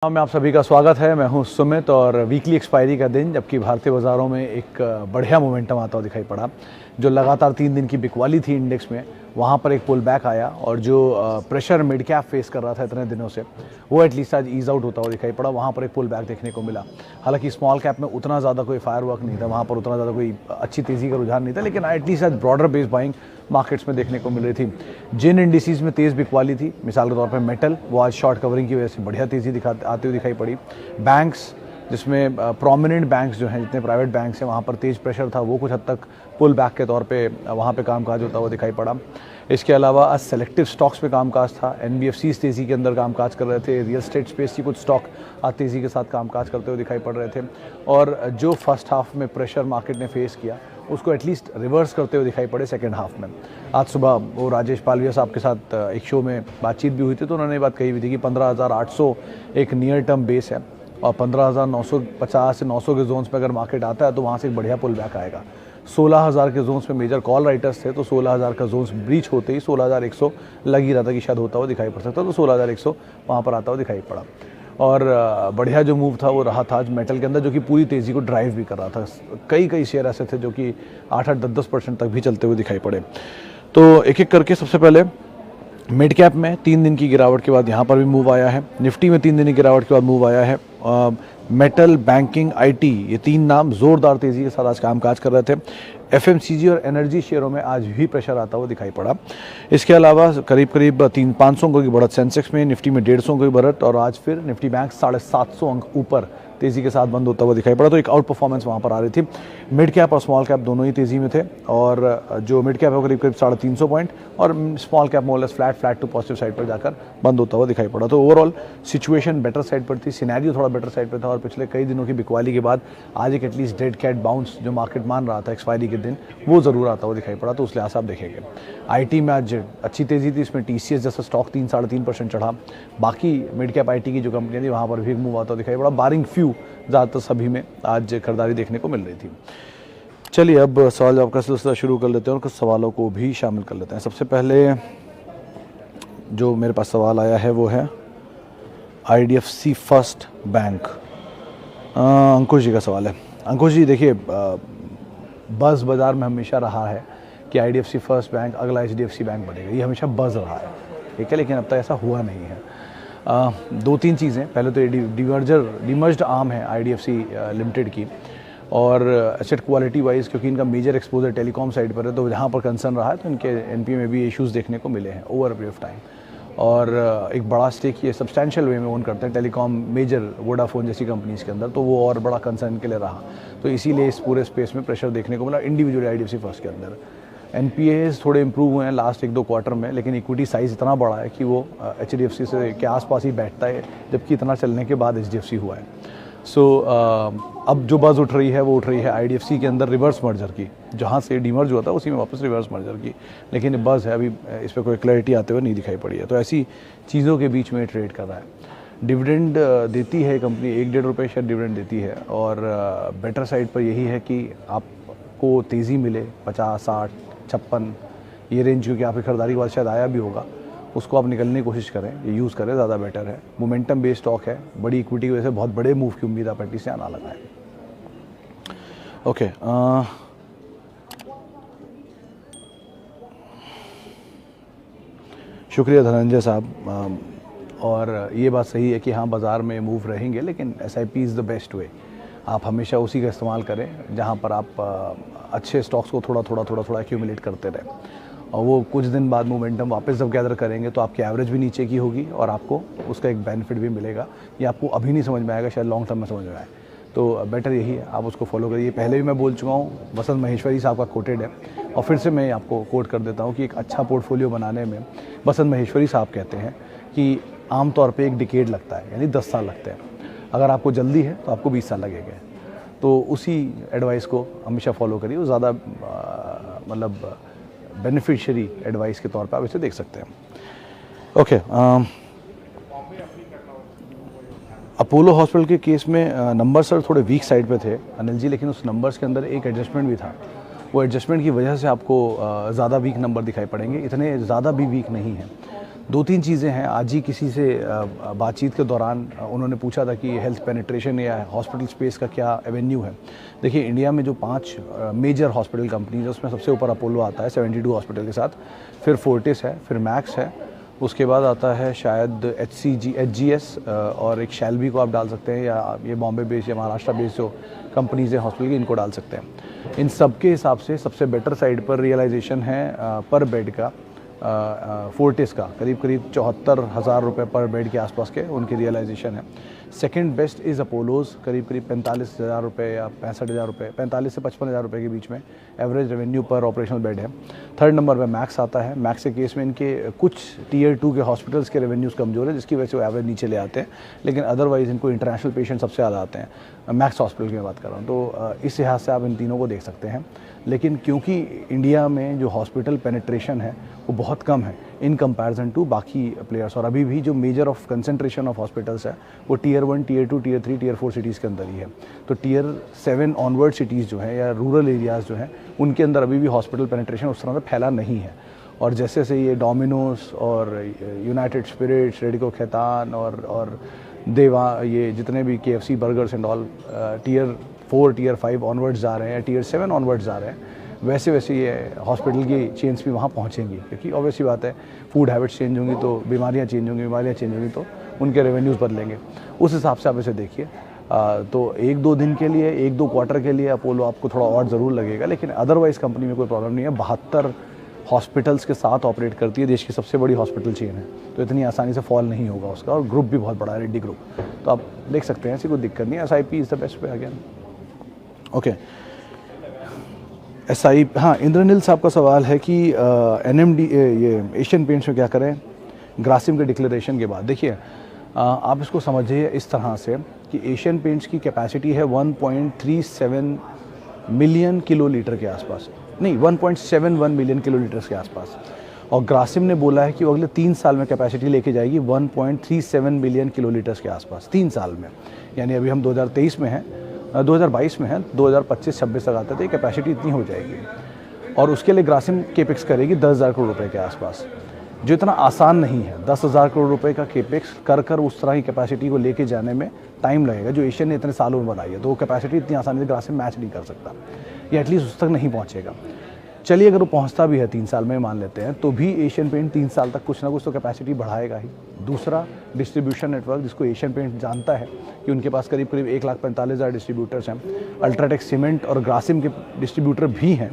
में आप सभी का स्वागत है। मैं हूं सुमित और वीकली एक्सपायरी का दिन, जबकि भारतीय बाज़ारों में एक बढ़िया मोमेंटम आता हुआ दिखाई पड़ा। जो लगातार 3 दिन की बिकवाली थी इंडेक्स में, वहां पर एक पुल बैक आया और जो प्रेशर मिड कैप फेस कर रहा था इतने दिनों से, वो एटलीस्ट आज ईज आउट होता हुआ दिखाई पड़ा। वहां पर एक पुल बैक देखने को मिला। हालांकि स्मॉल कैप में उतना ज़्यादा कोई फायरवर्क नहीं था, वहाँ पर उतना ज़्यादा कोई अच्छी तेज़ी का रुझान नहीं था, लेकिन एटलीस्ट आज ब्रॉडर बेस बाइंग मार्केट्स में देखने को मिल रही थी। जिन इंडिसेस में तेज़ बिकवाली थी, मिसाल के तौर पर मेटल, वो आज शॉर्ट कवरिंग की वजह से बढ़िया तेज़ी आती हुई दिखाई पड़ी। बैंक्स, जिसमें प्रोमिनेंट बैंक्स जो हैं, जितने प्राइवेट बैंक्स हैं, वहाँ पर तेज़ प्रेशर था, वो कुछ हद तक पुल बैक के तौर पे वहाँ पे कामकाज होता हुआ दिखाई पड़ा। इसके अलावा आज सेलेक्टिव स्टॉक्स पे कामकाज था। NBFCs तेज़ी के अंदर कामकाज कर रहे थे। रियल स्टेट स्पेस की कुछ स्टॉक आज तेज़ी के साथ कामकाज करते हुए दिखाई पड़ रहे थे। और जो फर्स्ट हाफ में प्रेशर मार्केट ने फेस किया, उसको एटलीस्ट रिवर्स करते हुए दिखाई पड़े सेकेंड हाफ में। आज सुबह वो राजेश पालविया साहब के साथ एक शो में बातचीत भी हुई थी, तो उन्होंने ये बात कही हुई थी कि 15,800 एक नियर टर्म बेस है और 15,950 से 900 के जोन्स में अगर मार्केट आता है तो वहाँ से एक बढ़िया पुल बैक आएगा। 16,000 के जोन्स में मेजर कॉल राइटर्स थे, तो 16,000 का जोन्स ब्रीच होते ही 16,100 लग ही रहा था कि शायद होता हुआ दिखाई पड़ सकता, तो 16,100 वहाँ पर आता हुआ दिखाई पड़ा। और बढ़िया जो मूव था वो रहा था आज मेटल के अंदर, जो कि पूरी तेज़ी को ड्राइव भी कर रहा था। कई शेयर ऐसे थे जो कि 8-8, 10% तक भी चलते हुए दिखाई पड़े। तो एक एक करके सबसे पहले मिड कैप में 3 दिन की गिरावट के बाद यहाँ पर भी मूव आया है। निफ्टी में 3 दिन की गिरावट के बाद मूव आया है। मेटल, बैंकिंग, IT, ये 3 नाम ज़ोरदार तेज़ी के साथ आज कामकाज कर रहे थे। FMCG और एनर्जी शेयरों में आज भी प्रेशर आता हुआ दिखाई पड़ा। इसके अलावा करीब 300-500 अंकों की बढ़त सेंसेक्स में, निफ्टी में 150 अंकों की बढ़त, और आज फिर निफ्टी बैंक 750 अंक ऊपर तेज़ी के साथ बंद होता हुआ दिखाई पड़ा। तो एक आउट परफॉर्मेंस वहाँ पर आ रही थी। मिड कैप और स्मॉल कैप दोनों ही तेज़ी में थे, और जो मिड कैप है करीब 350 पॉइंट, और small cap more or less flat to positive side पर जाकर बंद होता हुआ दिखाई पड़ा। तो ओवरऑल सिचुएशन बेटर साइड पर थी, सिनेरियो थोड़ा बेटर साइड पर था, और पिछले कई दिनों की बिकवाली के बाद आज एक एटलीस्ट डेड कैट बाउंस जो मार्केट मान रहा था एक्सपायरी के दिन, वो ज़रूर आता हुआ दिखाई पड़ा। तो उस लिहाज से आप देखेंगे IT में आज अच्छी तेज़ी थी। इसमें TCS जैसा स्टॉक 3-3.5% चढ़ा। बाकी मिड कैप IT की जो कंपनियाँ थी, वहाँ पर भी मूव आता हुआ दिखाई पड़ा। बारिंग फ्यू, ज़्यादातर सभी में आज खरीदारी देखने को मिल रही थी। चलिए अब सवाल जवाब का सिलसिला शुरू कर लेते हैं और कुछ सवालों को भी शामिल कर लेते हैं। सबसे पहले जो मेरे पास सवाल आया है वो है IDFC फर्स्ट बैंक। अंकुश जी का सवाल है। अंकुश जी देखिए, बज़ बाज़ार में हमेशा रहा है कि IDFC फर्स्ट बैंक अगला HDFC बैंक बनेगा, ये हमेशा बज़ रहा है, ठीक है, लेकिन अब तक ऐसा हुआ नहीं है। 2-3 चीज़ें। पहले तो डिमर्ज्ड आर्म है IDFC लिमिटेड की, और एसेट क्वालिटी वाइज क्योंकि इनका मेजर एक्सपोजर टेलीकॉम साइड पर है, तो जहाँ पर कंसर्न रहा है तो इनके NPA में भी इश्यूज़ देखने को मिले हैं over a period of time. और एक बड़ा स्टेक ये सब्सटैंशियल वे में ओन करते हैं टेलीकॉम मेजर वोडाफोन जैसी कंपनीज़ के अंदर, तो वो और बड़ा कंसर्न के लिए रहा। तो इसीलिए इस पूरे स्पेस में प्रेशर देखने को मिला इंडिविजुअल IDFC फर्स्ट के अंदर। NPAs थोड़े इंप्रूव हुए हैं लास्ट 1-2 क्वार्टर में, लेकिन इक्विटी साइज़ इतना बड़ा है कि वो HDFC से के आसपास ही बैठता है, जबकि इतना चलने के बाद HDFC हुआ है। सो अब जो बज़ उठ रही है वो उठ रही है IDFC के अंदर रिवर्स मर्जर की, जहाँ से डीमर्ज हुआ था उसी में वापस रिवर्स मर्जर की, लेकिन बज़ है, अभी इस पर कोई क्लैरिटी आते हुए नहीं दिखाई पड़ी है। तो ऐसी चीज़ों के बीच में ट्रेड कर रहा है। डिविडेंड देती है कंपनी, 1-1.5 रुपये शेयर डिविडेंड देती है, और बेटर साइड पर यही है कि आपको तेज़ी मिले 50, 60, 56 ये रेंज, क्योंकि आपकी खरीदारी के बाद शायद आया भी होगा, उसको आप निकलने की कोशिश करें, ये यूज़ करें, ज़्यादा बेटर है। मोमेंटम बेस्ड स्टॉक है, बड़ी इक्विटी की वजह से बहुत बड़े मूव की उम्मीद आप एटलीस्ट से आना लगा है। ओके, शुक्रिया धनंजय साहब। और ये बात सही है कि हाँ, बाज़ार में मूव रहेंगे, लेकिन SIP is the best way. आप हमेशा उसी का इस्तेमाल करें जहाँ पर आप अच्छे स्टॉक्स को थोड़ा एक्यूमुलेट करते रहें, और वो कुछ दिन बाद मोमेंटम वापस जब गैदर करेंगे तो आपकी एवरेज भी नीचे की होगी और आपको उसका एक बेनिफिट भी मिलेगा। ये आपको अभी नहीं समझ में आएगा, शायद लॉन्ग टर्म में समझ में आए। तो बेटर यही है, आप उसको फॉलो करिए। पहले भी मैं बोल चुका हूँ, वसंत महेश्वरी साहब का कोटेड है, और फिर से मैं आपको कोट कर देता हूँ कि एक अच्छा पोर्टफोलियो बनाने में वसंत महेश्वरी साहब कहते हैं कि आमतौर पर 1 डिकेड लगता है, यानी 10 साल लगते हैं। अगर आपको जल्दी है तो आपको 20 साल लगेंगे। तो उसी एडवाइस को हमेशा फॉलो करिए, वो ज़्यादा मतलब बेनिफिशियरी एडवाइस के तौर पे आप इसे देख सकते हैं। ओके, अपोलो हॉस्पिटल के केस में नंबर सर थोड़े वीक साइड पे थे अनिल जी, लेकिन उस नंबर्स के अंदर एक एडजस्टमेंट भी था। वो एडजस्टमेंट की वजह से आपको ज़्यादा वीक नंबर दिखाई पड़ेंगे, इतने ज़्यादा भी वीक नहीं है। 2-3 चीज़ें हैं। आज ही किसी से बातचीत के दौरान उन्होंने पूछा था कि हेल्थ पेनिट्रेशन या हॉस्पिटल स्पेस का क्या एवेन्यू है। देखिए, इंडिया में जो 5 मेजर हॉस्पिटल कंपनीज है उसमें सबसे ऊपर अपोलो आता है 72 हॉस्पिटल के साथ, फिर फोर्टिस है, फिर मैक्स है, उसके बाद आता है शायद HGS और एक शैल्बी को आप डाल सकते हैं, या ये बॉम्बे बेस्ड या महाराष्ट्र बेस्ड जो कंपनीज हैं हॉस्पिटल की, इनको डाल सकते हैं। इन सब के हिसाब से सबसे बेटर साइड पर रियलाइजेशन है पर बेड का फोर्टिस का, करीब 74,000 रुपये पर बेड के आसपास के उनकी रियलाइजेशन है। सेकंड बेस्ट इज़ अपोलोज़, करीब 45,000 रुपये या 65,000 रुपये, 45 से 55,000 रुपये के बीच में एवरेज रेवेन्यू पर ऑपरेशनल बेड है। थर्ड नंबर पे मैक्स आता है। मैक्स के केस में इनके कुछ टियर 2 के हॉस्पिटल्स के रेवेन्यूज़ कमज़ोर है, जिसकी वजह से वो एवरेज नीचे ले आते हैं, लेकिन अदरवाइज़ इनको इंटरनेशनल पेशेंट सबसे ज़्यादा आते हैं। मैक्स हॉस्पिटल की मैं बात कर रहा हूँ, तो इस लिहाज से आप इन तीनों को देख सकते हैं। लेकिन क्योंकि इंडिया में जो हॉस्पिटल पेनिट्रेशन है वो बहुत कम है इन कंपैरिजन टू बाकी प्लेयर्स, और अभी भी जो major of concentration of hospitals है वो tier 1, tier 2, tier 3, tier 4 cities के अंदर ही है। तो टियर 7 ऑनवर्ड सिटीज़ जो हैं या रूरल एरियाज़ जो हैं उनके अंदर अभी भी हॉस्पिटल पेनिट्रेशन उस तरह से फैला नहीं है। और जैसे जैसे ये डोमिनोज और यूनाइटेड स्पिरिट्स, रेडिको खैतान और देवा, ये जितने भी KFC burgers and all tier 4, tier 5 onwards जा रहे हैं या टियर 7 ऑनवर्ड्स जा रहे हैं, वैसे वैसे ये हॉस्पिटल की चेन्स भी वहाँ पहुँचेंगी, क्योंकि ऑब्वियसली बात है फूड हैबिट्स चेंज होंगी तो बीमारियाँ चेंज होंगी, तो उनके रेवेन्यूज़ बदलेंगे। उस हिसाब से आप इसे देखिए। तो 1-2 दिन के लिए, 1-2 क्वार्टर के लिए अपोलो आपको थोड़ा और ज़रूर लगेगा, लेकिन अदरवाइज़ कंपनी में कोई प्रॉब्लम नहीं है। 72 हॉस्पिटल्स के साथ ऑपरेट करती है, देश की सबसे बड़ी हॉस्पिटल चेन है, तो इतनी आसानी से फॉल नहीं होगा उसका, और ग्रुप भी बहुत बड़ा है, रेड्डी ग्रुप, तो आप देख सकते हैं, ऐसी कोई दिक्कत नहीं है। SIP is the best way again. Okay, SIP, हाँ, इंद्रनील साहब का सवाल है कि NMD ये एशियन पेंट्स में क्या करें ग्रासिम के डिक्लेरेशन के बाद। देखिए, आप इसको समझिए इस तरह से कि एशियन पेंट्स की कैपेसिटी है 1.37 मिलियन किलोलीटर के आसपास, नहीं 1.71 मिलियन किलोलीटर के आसपास, और ग्रासिम ने बोला है कि वो अगले 3 साल में कैपेसिटी लेके जाएगी 1.37 मिलियन किलोलीटर के आसपास 3 साल में। यानी अभी हम 2023 में हैं, 2022 में है, 2025-26 तक आते थे कैपेसिटी इतनी हो जाएगी, और उसके लिए ग्रासिम केपेक्स करेगी 10,000 करोड़ रुपए के आसपास, जो इतना आसान नहीं है। 10,000 करोड़ रुपए का केपेक्स कर उस तरह की कैपेसिटी को लेके जाने में टाइम लगेगा, जो एशियन ने इतने सालों में बनाई है, तो वो कैपेसिटी इतनी आसानी से ग्रासिम मैच नहीं कर सकता, या एटलीस्ट उस तक नहीं पहुँचेगा। चलिए, अगर वो पहुंचता भी है 3 साल में मान लेते हैं, तो भी एशियन पेंट 3 साल तक कुछ ना कुछ तो कैपेसिटी बढ़ाएगा ही। दूसरा, डिस्ट्रीब्यूशन नेटवर्क, जिसको एशियन पेंट जानता है कि उनके पास करीब 1,45,000 डिस्ट्रीब्यूटर्स हैं। अल्ट्राटेक सीमेंट और ग्रासिम के डिस्ट्रीब्यूटर भी हैं,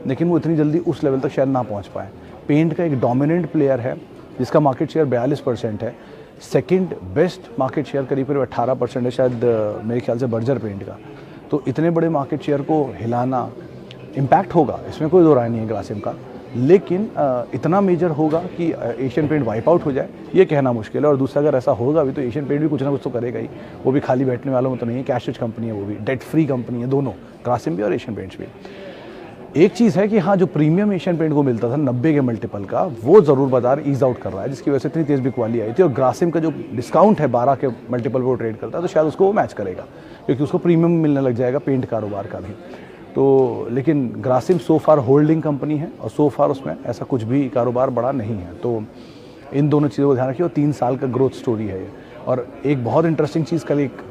लेकिन वो इतनी जल्दी उस लेवल तक शायद ना पहुँच पाए। पेंट का एक डोमिनेंट प्लेयर है जिसका मार्केट शेयर 42% है। सेकेंड बेस्ट मार्केट शेयर करीब 18% है शायद, मेरे ख्याल से बर्जर पेंट का। तो इतने बड़े मार्केट शेयर को हिलाना, इम्पैक्ट होगा, इसमें कोई दो राय नहीं है ग्रासिम का, लेकिन इतना मेजर होगा कि एशियन पेंट वाइप आउट हो जाए, ये कहना मुश्किल है। और दूसरा, अगर ऐसा होगा भी तो एशियन पेंट भी कुछ ना कुछ तो करेगा ही, वो भी खाली बैठने वालों में तो नहीं है। कैश रिच कंपनी है, वो भी डेट फ्री कंपनी है, दोनों ग्रासिम भी और एशियन पेंट्स भी। एक चीज़ है कि हाँ, जो प्रीमियम एशियन पेंट को मिलता था 90 के मल्टीपल का, वो ज़रूर बाजार ईज आउट कर रहा है, जिसकी वजह से इतनी तेज़ बिकवाली आई थी। और ग्रासिम का जो डिस्काउंट है 12 के मल्टीपल वो ट्रेड करता है, तो शायद उसको वो मैच करेगा, क्योंकि उसको प्रीमियम मिलने लग जाएगा पेंट कारोबार का भी। तो लेकिन ग्रासिम सो फार होल्डिंग कंपनी है, और सो फार उसमें ऐसा कुछ भी कारोबार बड़ा नहीं है। तो इन दोनों चीज़ों को ध्यान रखिए, और 3 साल का ग्रोथ स्टोरी है ये। और एक बहुत इंटरेस्टिंग चीज़ कल एक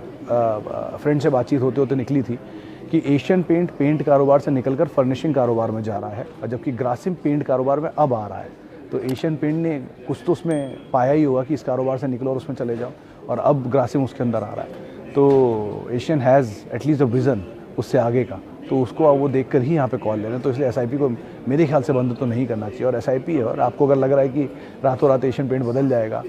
फ्रेंड से बातचीत होते होते निकली थी कि एशियन पेंट कारोबार से निकलकर फर्निशिंग कारोबार में जा रहा है, और जबकि ग्रासिम पेंट कारोबार में अब आ रहा है। तो एशियन पेंट ने कुछ तो उसमें पाया ही होगा कि इस कारोबार से निकलो और उसमें चले जाओ, और अब ग्रासिम उसके अंदर आ रहा है। तो Asian has at least a vision उससे आगे का, तो उसको वो देखकर ही यहाँ पे कॉल ले रहे हैं। तो इसलिए SIP को मेरे ख्याल से बंद तो नहीं करना चाहिए, और SIP है, और आपको अगर लग रहा है कि रातों रात एशियन पेंट बदल जाएगा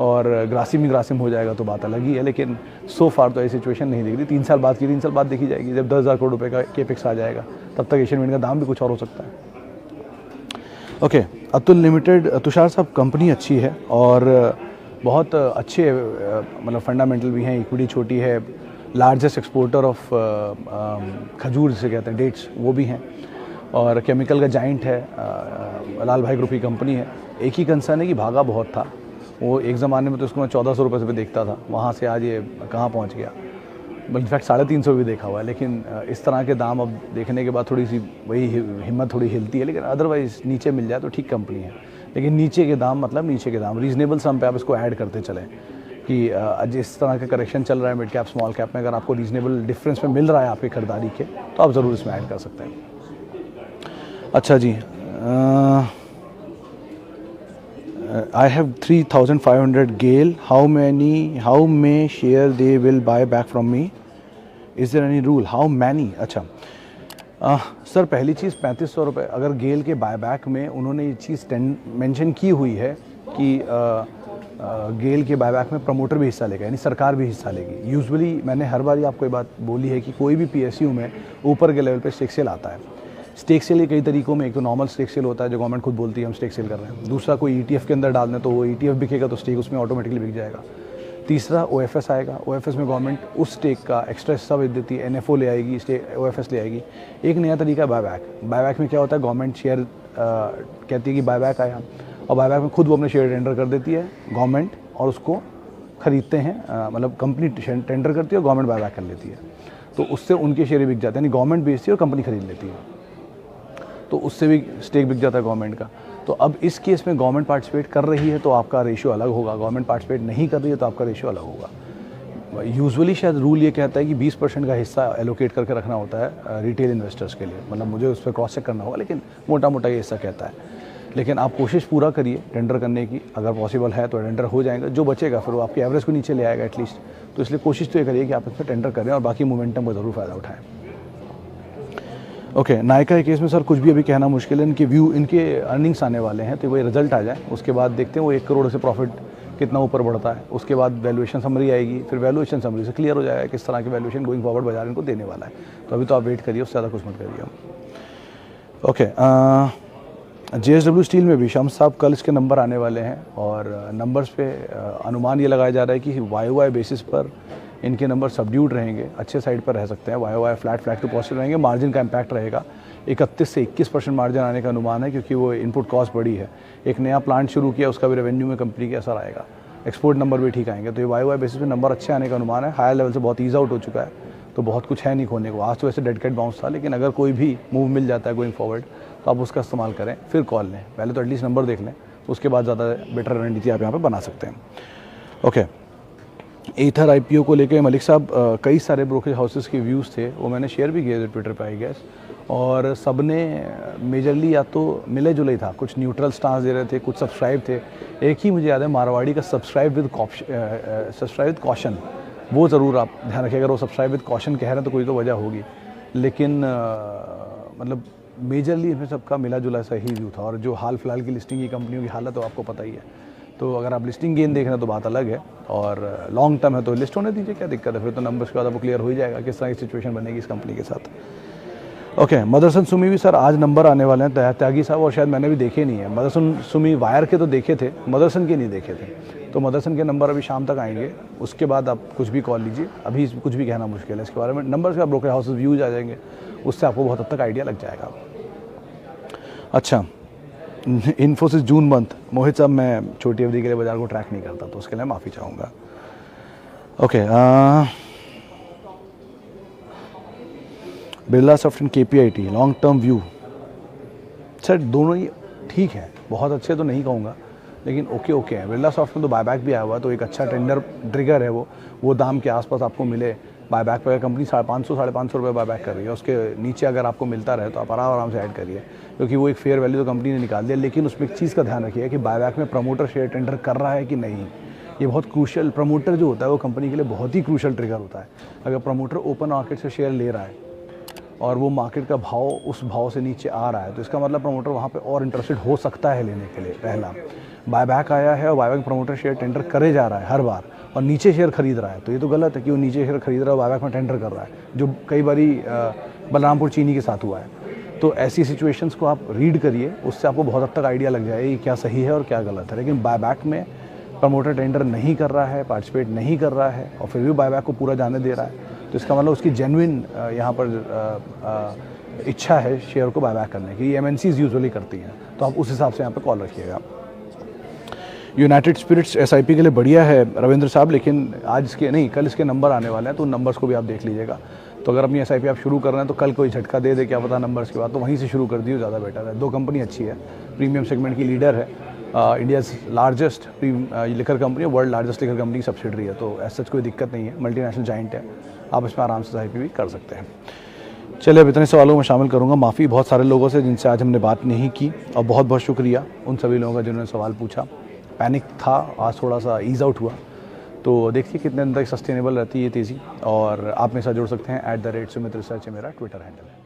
और ग्रासिम ही ग्रासिम हो जाएगा, तो बात अलग ही है। लेकिन सो फार तो ऐसी सिचुएशन नहीं दिख रही। 3 साल बाद की 3 साल बाद देखी जाएगी, जब 10,000 करोड़ रुपए का केपेक्स आ जाएगा, तब तक एशियन पेंट का दाम भी कुछ और हो सकता है। ओके, अतुल लिमिटेड, तुषार साहब, कंपनी अच्छी है और बहुत अच्छे मतलब फंडामेंटल भी हैं, इक्विटी छोटी है, लार्जेस्ट एक्सपोर्टर ऑफ खजूर जिसे कहते हैं, डेट्स, वो भी हैं, और केमिकल का जाइंट है, लाल भाई ग्रुप की कंपनी है। एक ही कंसर्न है कि भागा बहुत था, वो एक ज़माने में तो उसको मैं 1,400 रुपये से देखता था, वहाँ से आज ये कहाँ पहुँच गया, इनफैक्ट 350 भी देखा हुआ है। लेकिन इस तरह के दाम अब देखने के बाद थोड़ी सी वही हिम्मत थोड़ी हिलती है, लेकिन अदरवाइज़ नीचे मिल जाए तो ठीक कंपनी है। लेकिन नीचे के दाम मतलब नीचे के दाम रीजनेबल सम पे आप इसको ऐड करते चलें कि जिस तरह का करेक्शन चल रहा है मिड कैप स्मॉल कैप में, अगर आपको रीजनेबल डिफरेंस में मिल रहा है आपकी खरीदारी के, तो आप ज़रूर इसमें ऐड कर सकते हैं। अच्छा जी, I have 3,500 GAIL. How may share they will buy back from me? Is there any rule? How many? अच्छा सर, पहली चीज़ 3500 रुपये अगर गेल के बायबैक में उन्होंने ये चीज़ मेंशन की हुई है कि गेल के बायबैक में प्रमोटर भी हिस्सा लेगा, यानी सरकार भी हिस्सा लेगी। यूजुअली मैंने हर बार आपको ये बात बोली है कि कोई भी पीएसयू में ऊपर के लेवल पे स्टेक सेल आता है। स्टेक सेल कई तरीकों में, एक तो नॉर्मल स्टेक सेल होता है जो गवर्नमेंट खुद बोलती है हम स्टेक सेल कर रहे हैं, दूसरा कोई ईटीएफ के अंदर डाल दें तो वो ईटीएफ बिकेगा तो स्टेक उसमें ऑटोमेटिकली बिक जाएगा, तीसरा ओएफएस आएगा, ओएफएस में गवर्नमेंट उस स्टेक का एक्स्ट्रा हिस्सा बेच देती है, एनएफओ ले आएगी, ओएफएस ले आएगी। एक नया तरीका है बायबैक। बायबैक में क्या होता है, गवर्नमेंट शेयर कहती है कि बायबैक आया, और बायबैक में खुद वो अपने शेयर टेंडर कर देती है गवर्नमेंट, और उसको खरीदते हैं, मतलब कंपनी टेंडर करती है और गवर्नमेंट बायबैक कर लेती है, तो उससे उनके शेयर बिक जाते हैं, यानी गवर्नमेंट बेचती है और कंपनी खरीद लेती है, तो उससे भी स्टेक बिक जाता है गवर्नमेंट का। तो अब इस केस में गवर्नमेंट पार्टिसिपेट कर रही है तो आपका रेशियो अलग होगा, गवर्नमेंट पार्टिसिपेट नहीं कर रही है तो आपका रेशियो अलग होगा। यूजुअली शायद रूल ये कहता है कि 20% का हिस्सा एलोकेट करके रखना होता है रिटेल इन्वेस्टर्स के लिए, मतलब मुझे उस पर क्रॉस चेक करना होगा, लेकिन मोटा मोटा ये हिस्सा कहता है। लेकिन आप कोशिश पूरा करिए टेंडर करने की, अगर पॉसिबल है तो टेंडर हो जाएगा, जो बचेगा फिर वो आपकी एवरेज को नीचे ले आएगा एटलीस्ट। तो इसलिए कोशिश तो ये करिए कि आप इसमें टेंडर करें और बाकी मोमेंटम का ज़रूर फ़ायदा उठाएँ। ओके, नायका के केस में सर कुछ भी अभी कहना मुश्किल है, इनके अर्निंग्स आने वाले हैं, तो वही रिजल्ट आ जाए उसके बाद देखते हैं वो 1 करोड़ से प्रॉफिट कितना ऊपर बढ़ता है, उसके बाद वैल्यूएशन समरी आएगी, फिर वैल्यूएशन समरी से क्लियर हो जाएगा किस तरह की वैल्यूएशन गोइंग फॉरवर्ड बाजार इनको देने वाला है। तो अभी तो आप वेट करिए, उससे ज़्यादा कुछ मत करिए। ओके, जेएसडब्ल्यू स्टील में भी शम्स साहब कल इसके नंबर आने वाले हैं, और नंबर्स पे अनुमान ये लगाया जा रहा है कि वाई बेसिस पर इनके नंबर सबड्यूड रहेंगे, अच्छे साइड पर रह सकते हैं, वाई फ्लैट टू पॉजिटिव रहेंगे, मार्जिन का इम्पैक्ट रहेगा, 31 से 21% मार्जिन आने का अनुमान है, क्योंकि वो इनपुट कॉस्ट बढ़ी है, एक नया प्लांट शुरू किया, उसका भी रेवेन्यू में कंपनी के असर आएगा, एक्सपोर्ट नंबर भी ठीक आएंगे, तो ये वाई बेसिस पे नंबर अच्छे आने का अनुमान है। हायर लेवल से बहुत ईज आउट हो चुका है, तो बहुत कुछ है नहीं खोने को। आज तो वैसे डेड कैट बाउंस था, लेकिन अगर कोई भी मूव मिल जाता है गोइंग फॉरवर्ड तो आप उसका इस्तेमाल करें, फिर कॉल लें, पहले तो एटलीस्ट नंबर देख लें, उसके बाद ज़्यादा बेटर रणनीति आप यहाँ पर बना सकते हैं। ओके, ईथर आईपीओ को लेके मलिक साहब कई सारे ब्रोकरेज हाउसेस के व्यूज़ थे, वो मैंने शेयर भी किए थे ट्विटर पे आई गेस, और सब ने मेजरली या तो मिले जुले ही था, कुछ न्यूट्रल स्टांस दे रहे थे, कुछ सब्सक्राइब थे। एक ही मुझे याद है मारवाड़ी का सब्सक्राइब विद कॉशन, वो ज़रूर आप ध्यान रखिए, अगर वो सब्सक्राइब विद कॉशन कह रहे हैं तो कोई तो वजह होगी, लेकिन मतलब मेजरली इसमें सबका मिला जुला सा ही व्यू था। और जो हाल फिलहाल की लिस्टिंग की कंपनियों की हालत तो आपको पता ही है, तो अगर आप लिस्टिंग गेन देख रहे हैं तो बात अलग है, और लॉन्ग टर्म है तो लिस्ट होने दीजिए, क्या दिक्कत है, फिर तो नंबर्स के बाद आपको क्लियर हो ही जाएगा किस तरह की सिचुएशन बनेगी इस कंपनी के साथ। ओके, मदरसन सुमी भी सर आज नंबर आने वाले हैं, त्यागी साहब, और शायद मैंने भी देखे नहीं है। मदरसन सुमी वायर के तो देखे थे, मदरसन के नहीं देखे थे, तो मदरसन के नंबर अभी शाम तक आएंगे, उसके बाद आप कुछ भी कॉल लीजिए, अभी कुछ भी कहना मुश्किल है इसके बारे में। नंबर्स का ब्रोकर हाउसेस व्यूज आ जाएंगे, उससे आपको बहुत हद तक आइडिया लग जाएगा। अच्छा, इन्फोसिस जून मंथ, मोहित साहब मैं छोटी अवधि के लिए बाजार को ट्रैक नहीं करता, तो उसके लिए माफ़ी चाहूँगा। Okay, Birla soft and KPIT long term view, sir दोनों ही ठीक है, बहुत अच्छे तो नहीं कहूँगा, लेकिन ओके है। बिरला सॉफ्ट में तो बायबैक भी आया हुआ है, तो एक अच्छा टेंडर ट्रिगर है, वो दाम के आसपास आपको मिले बायबैक पर, कंपनी 550-550 रुपये बायबैक कर रही है, उसके नीचे अगर आपको मिलता रहे तो आप आराम से ऐड करिए, क्योंकि वो एक फेयर वैल्यू तो कंपनी ने निकाल दिया। लेकिन उसमें एक चीज़ का ध्यान रखिए कि बायबैक में प्रमोटर शेयर टेंडर कर रहा है कि नहीं, ये बहुत क्रूशियल, प्रमोटर जो होता है वो कंपनी के लिए बहुत ही क्रूशियल ट्रिगर होता है। अगर प्रमोटर ओपन मार्केट से शेयर ले रहा है और वो मार्केट का भाव उस भाव से नीचे आ रहा है, तो इसका मतलब प्रमोटर वहाँ पे और इंटरेस्टेड हो सकता है लेने के लिए। पहला, बायबैक आया है और बायबैक प्रमोटर शेयर टेंडर करे जा रहा है हर बार, और नीचे शेयर खरीद रहा है, तो ये तो गलत है कि वो नीचे शेयर खरीद रहा है और बायबैक में टेंडर कर रहा है, जो कई बारी बलरामपुर चीनी के साथ हुआ है। तो ऐसी सिचुएशंस को आप रीड करिए, उससे आपको बहुत हद तक आइडिया लग जाए कि क्या सही है और क्या गलत है। लेकिन बायबैक में प्रमोटर टेंडर नहीं कर रहा है, पार्टिसिपेट नहीं कर रहा है, और फिर भी बायबैक को पूरा जाने दे रहा है, तो इसका मतलब उसकी जेन्युइन यहाँ पर इच्छा है शेयर को बायबैक करने की। एमएनसीज यूजुअली करती हैं, तो आप उस हिसाब से यहाँ पर कॉल रखिएगा। यूनाइटेड स्पिरिट्स एसआईपी के लिए बढ़िया है रविंद्र साहब, लेकिन आज इसके नहीं, कल इसके नंबर आने वाले हैं, तो उन नंबर्स को भी आप देख लीजिएगा। तो अगर अपनी एसआईपी आप शुरू कर रहे हैं तो कल कोई झटका दे क्या पता नंबर्स के बाद, तो वहीं से शुरू कर दिए ज़्यादा बेटर है। दो कंपनी अच्छी है, प्रीमियम सेगमेंट की लीडर है, India's largest liquor company, world largest liquor company subsidiary है, तो ऐसा कोई दिक्कत नहीं है, मल्टीनेशनल जाइंट है, आप इसमें आराम से SIP भी कर सकते हैं। चलिए, अब इतने सवालों में शामिल करूंगा, माफ़ी बहुत सारे लोगों से जिनसे आज हमने बात नहीं की, और बहुत बहुत शुक्रिया उन सभी लोगों का जिन्होंने सवाल पूछा। पैनिक था, आज थोड़ा सा ईज़ आउट हुआ, तो देखिए कितने दिन तक सस्टेनेबल रहती है ये तेज़ी। और आप मेरे साथ जुड़ सकते हैं @Sumit Research मेरा ट्विटर हैंडल है।